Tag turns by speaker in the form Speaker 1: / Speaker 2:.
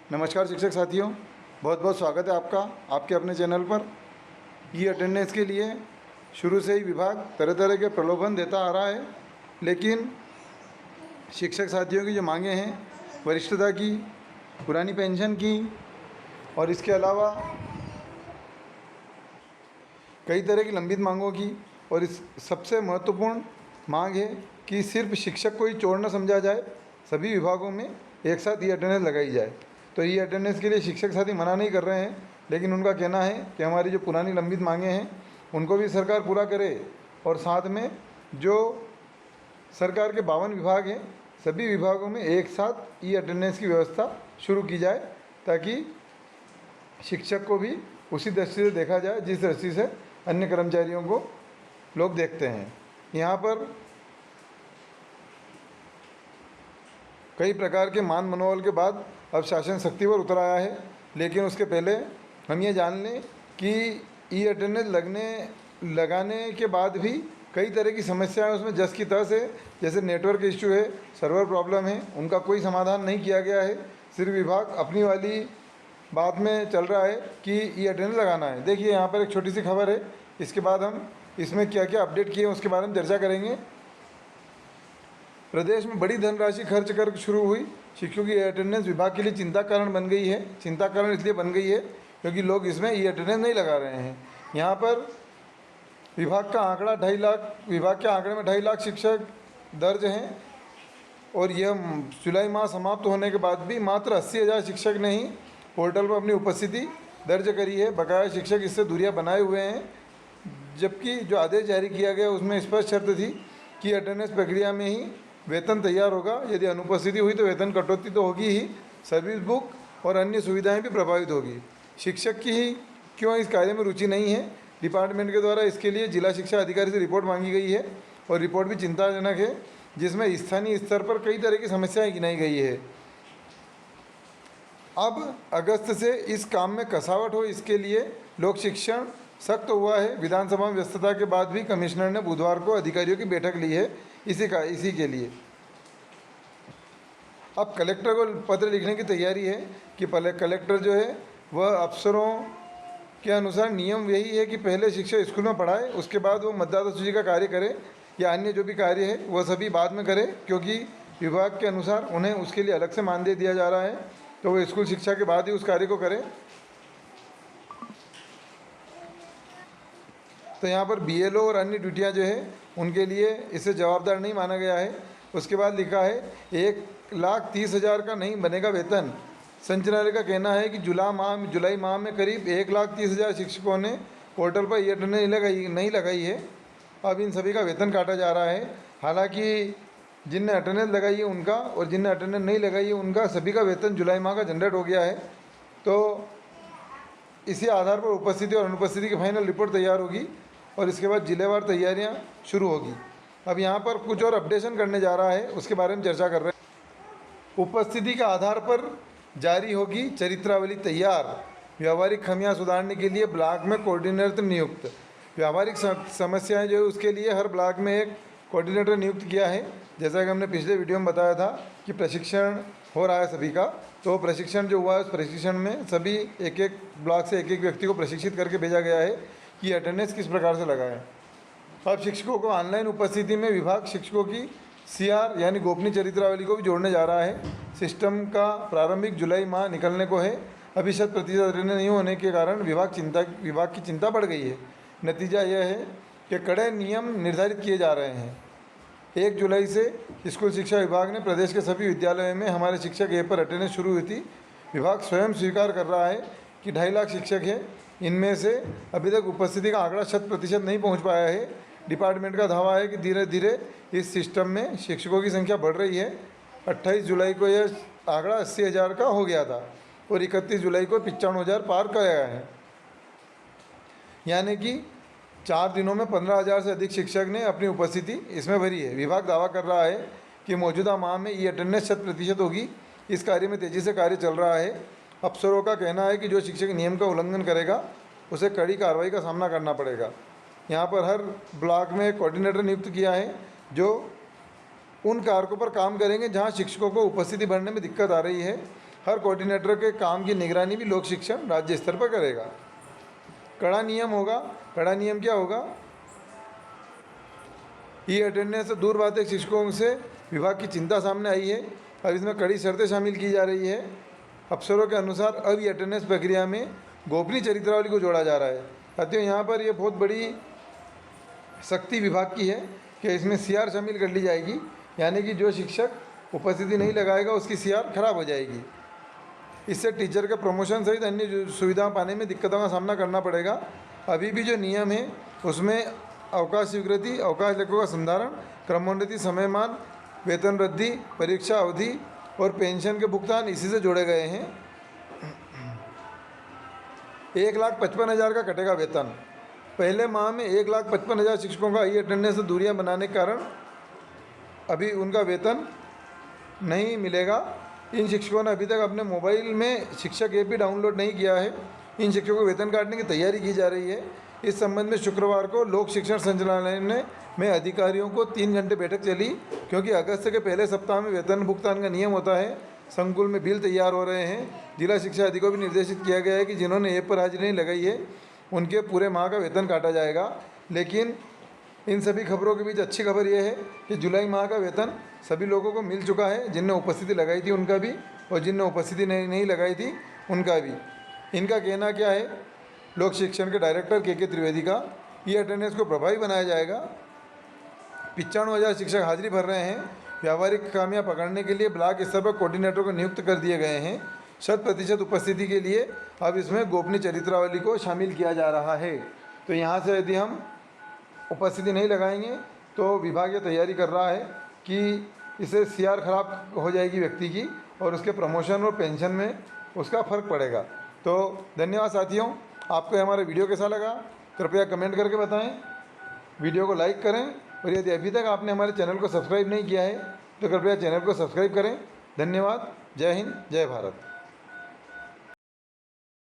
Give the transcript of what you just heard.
Speaker 1: नमस्कार शिक्षक साथियों, बहुत बहुत स्वागत है आपका आपके अपने चैनल पर। ई अटेंडेंस के लिए शुरू से ही विभाग तरह तरह के प्रलोभन देता आ रहा है, लेकिन शिक्षक साथियों की जो मांगें हैं, वरिष्ठता की, पुरानी पेंशन की और इसके अलावा कई तरह की लंबित मांगों की, और इस सबसे महत्वपूर्ण मांग है कि सिर्फ शिक्षक को ही चोर न समझा जाए, सभी विभागों में एक साथ ई अटेंडेंस लगाई जाए। तो ई अटेंडेंस के लिए शिक्षक साथी मना नहीं कर रहे हैं, लेकिन उनका कहना है कि हमारी जो पुरानी लंबित मांगें हैं उनको भी सरकार पूरा करे, और साथ में जो सरकार के 52 विभाग हैं, सभी विभागों में एक साथ ई अटेंडेंस की व्यवस्था शुरू की जाए, ताकि शिक्षक को भी उसी दृष्टि से देखा जाए जिस दृष्टि से अन्य कर्मचारियों को लोग देखते हैं। यहाँ पर कई प्रकार के मान मनोबल के बाद अब शासन सख्ती पर उतर आया है, लेकिन उसके पहले हम ये जान लें कि ई अटेंडेंस लगाने के बाद भी कई तरह की समस्याएं उसमें जस की तस है। जैसे नेटवर्क इश्यू है, सर्वर प्रॉब्लम है, उनका कोई समाधान नहीं किया गया है। सिर्फ विभाग अपनी वाली बात में चल रहा है कि ई अटेंडेंस लगाना है। देखिए यहाँ पर एक छोटी सी खबर है, इसके बाद हम इसमें क्या क्या अपडेट किए हैं उसके बारे में चर्चा करेंगे। प्रदेश में बड़ी धनराशि खर्च कर शुरू हुई शिक्षकों की अटेंडेंस विभाग के लिए चिंता कारण बन गई है। चिंता कारण इसलिए बन गई है क्योंकि लोग इसमें ई अटेंडेंस नहीं लगा रहे हैं। यहाँ पर विभाग का आंकड़ा 2.5 लाख, विभाग के आंकड़े में 2.5 लाख शिक्षक दर्ज हैं, और यह जुलाई माह समाप्त होने के बाद भी मात्र 80,000 शिक्षक ने ही पोर्टल पर अपनी उपस्थिति दर्ज करी है। बकाया शिक्षक इससे दूरियां बनाए हुए हैं, जबकि जो आदेश जारी किया गया उसमें स्पष्ट शर्त थी कि अटेंडेंस प्रक्रिया में ही वेतन तैयार होगा। यदि अनुपस्थिति हुई तो वेतन कटौती तो होगी ही, सर्विस बुक और अन्य सुविधाएं भी प्रभावित होगी। शिक्षक की ही क्यों इस कार्य में रुचि नहीं है? डिपार्टमेंट के द्वारा इसके लिए जिला शिक्षा अधिकारी से रिपोर्ट मांगी गई है, और रिपोर्ट भी चिंताजनक है, जिसमें स्थानीय स्तर पर कई तरह की समस्याएं गिनाई गई है। अब अगस्त से इस काम में कसावट हो, इसके लिए लोक शिक्षण सख्त हुआ है। विधानसभा में व्यस्तता के बाद भी कमिश्नर ने बुधवार को अधिकारियों की बैठक ली है इसी के लिए। अब कलेक्टर को पत्र लिखने की तैयारी है कि कलेक्टर जो है वह अफसरों के अनुसार नियम यही है कि पहले शिक्षक स्कूल में पढ़ाए, उसके बाद वो मतदाता सूची का कार्य करे या अन्य जो भी कार्य है वह सभी बाद में करे, क्योंकि विभाग के अनुसार उन्हें उसके लिए अलग से मानदेय दिया जा रहा है, तो वो स्कूल शिक्षा के बाद ही उस कार्य को करें। तो यहाँ पर बीएलओ और अन्य ड्यूटियाँ जो है उनके लिए इसे जवाबदार नहीं माना गया है। उसके बाद लिखा है 1,30,000 का नहीं बनेगा वेतन। संचालनालय का कहना है कि जुलाई माह में करीब 1,30,000 शिक्षकों ने पोर्टल पर ये अटेंडेंस नहीं लगाई है। अब इन सभी का वेतन काटा जा रहा है। हालांकि जिनने अटेंडेंस लगाई है उनका और जिनने अटेंडेंस नहीं लगाई है उनका सभी का वेतन जुलाई माह का जनरेट हो गया है। तो इसी आधार पर उपस्थिति और अनुपस्थिति की फाइनल रिपोर्ट तैयार होगी, और इसके बाद जिलेवार तैयारियां शुरू होगी। अब यहाँ पर कुछ और अपडेशन करने जा रहा है, उसके बारे में चर्चा कर रहे हैं। उपस्थिति के आधार पर जारी होगी चरित्रावली तैयार। व्यावहारिक खामियां सुधारने के लिए ब्लॉक में कोऑर्डिनेटर नियुक्त। व्यावहारिक समस्याएं जो है उसके लिए हर ब्लॉक में एक कोऑर्डिनेटर नियुक्त किया है। जैसा कि हमने पिछले वीडियो में बताया था कि प्रशिक्षण हो रहा है सभी का, तो प्रशिक्षण जो हुआ है उस प्रशिक्षण में सभी एक एक ब्लॉक से एक एक व्यक्ति को प्रशिक्षित करके भेजा गया है कि अटेंडेंस किस प्रकार से लगाएं। अब शिक्षकों को ऑनलाइन उपस्थिति में विभाग शिक्षकों की सीआर यानी गोपनीय चरित्रावली को भी जोड़ने जा रहा है। सिस्टम का प्रारंभिक जुलाई माह निकलने को है। अभी 100% अटेंडेंस नहीं होने के कारण विभाग की चिंता बढ़ गई है। नतीजा यह है कि कड़े नियम निर्धारित किए जा रहे हैं। 1 जुलाई से स्कूल शिक्षा विभाग ने प्रदेश के सभी विद्यालयों में हमारे शिक्षक ऐप पर अटेंडेंस शुरू हुई थी। विभाग स्वयं स्वीकार कर रहा है कि 2.5 लाख शिक्षक हैं, इनमें से अभी तक उपस्थिति का आंकड़ा 100% नहीं पहुंच पाया है। डिपार्टमेंट का दावा है कि धीरे धीरे इस सिस्टम में शिक्षकों की संख्या बढ़ रही है। 28 जुलाई को यह आंकड़ा 80,000 का हो गया था और 31 जुलाई को 95,000 पार कर गया है। यानी कि 4 दिनों में 15,000 से अधिक शिक्षक ने अपनी उपस्थिति इसमें भरी है। विभाग दावा कर रहा है कि मौजूदा माह में ये अटेंडेंस 100% होगी। इस कार्य में तेज़ी से कार्य चल रहा है। अफसरों का कहना है कि जो शिक्षक नियम का उल्लंघन करेगा उसे कड़ी कार्रवाई का सामना करना पड़ेगा। यहाँ पर हर ब्लॉक में एक कोऑर्डिनेटर नियुक्त किया है जो उन कारकों पर काम करेंगे जहाँ शिक्षकों को उपस्थिति भरने में दिक्कत आ रही है। हर कोऑर्डिनेटर के काम की निगरानी भी लोक शिक्षण राज्य स्तर पर करेगा। कड़ा नियम होगा। कड़ा नियम क्या होगा? ई अटेंडेंस से दूर भागते शिक्षकों से विभाग की चिंता सामने आई है। अब इसमें कड़ी शर्तें शामिल की जा रही है। अफसरों के अनुसार अब ई अटेंडेंस प्रक्रिया में गोपनीय चरित्रावली को जोड़ा जा रहा है। साथियों, यहाँ पर यह बहुत बड़ी शक्ति विभाग की है कि इसमें सीआर शामिल कर ली जाएगी, यानी कि जो शिक्षक उपस्थिति नहीं लगाएगा उसकी सीआर खराब हो जाएगी। इससे टीचर के प्रमोशन सहित अन्य सुविधा पाने में दिक्कतों का सामना करना पड़ेगा। अभी भी जो नियम है उसमें अवकाश स्वीकृति, अवकाश लेखों का संधारण, क्रमोन्नति, समयमान, वेतन वृद्धि, परीक्षा अवधि और पेंशन के भुगतान इसी से जोड़े गए हैं। 1,55,000 का कटेगा वेतन। पहले माह में 1,55,000 शिक्षकों का ई अटेंडेंस से दूरियां बनाने के कारण अभी उनका वेतन नहीं मिलेगा। इन शिक्षकों ने अभी तक अपने मोबाइल में शिक्षक ऐप भी डाउनलोड नहीं किया है। इन शिक्षकों को वेतन काटने की तैयारी की जा रही है। इस संबंध में शुक्रवार को लोक शिक्षण संचालनालय में अधिकारियों को 3 घंटे बैठक चली, क्योंकि अगस्त के पहले सप्ताह में वेतन भुगतान का नियम होता है। संकुल में बिल तैयार हो रहे हैं। जिला शिक्षा अधिकारी को भी निर्देशित किया गया है कि जिन्होंने ऐप पर हाजिरी नहीं लगाई है उनके पूरे माह का वेतन काटा जाएगा। लेकिन इन सभी खबरों के बीच अच्छी खबर यह है कि जुलाई माह का वेतन सभी लोगों को मिल चुका है, जिनने उपस्थिति लगाई थी उनका भी और जिनने उपस्थिति नहीं लगाई थी उनका भी। इनका कहना क्या है? लोक शिक्षण के डायरेक्टर के त्रिवेदी का, ई अटेंडेंस को प्रभावी बनाया जाएगा। 95,000 शिक्षक हाजिरी भर रहे हैं। व्यावहारिक खामियां पकड़ने के लिए ब्लॉक स्तर पर कोऑर्डिनेटर को नियुक्त कर दिए गए हैं। 100% उपस्थिति के लिए अब इसमें गोपनीय चरित्रावली को शामिल किया जा रहा है। तो यहाँ से यदि हम उपस्थिति नहीं लगाएंगे तो विभाग ये तैयारी कर रहा है कि इससे सीआर खराब हो जाएगी व्यक्ति की और उसके प्रमोशन और पेंशन में उसका फ़र्क पड़ेगा। तो धन्यवाद साथियों। आपको हमारा वीडियो कैसा लगा कृपया कमेंट करके बताएं। वीडियो को लाइक करें और यदि अभी तक आपने हमारे चैनल को सब्सक्राइब नहीं किया है तो कृपया चैनल को सब्सक्राइब करें। धन्यवाद। जय हिंद, जय भारत।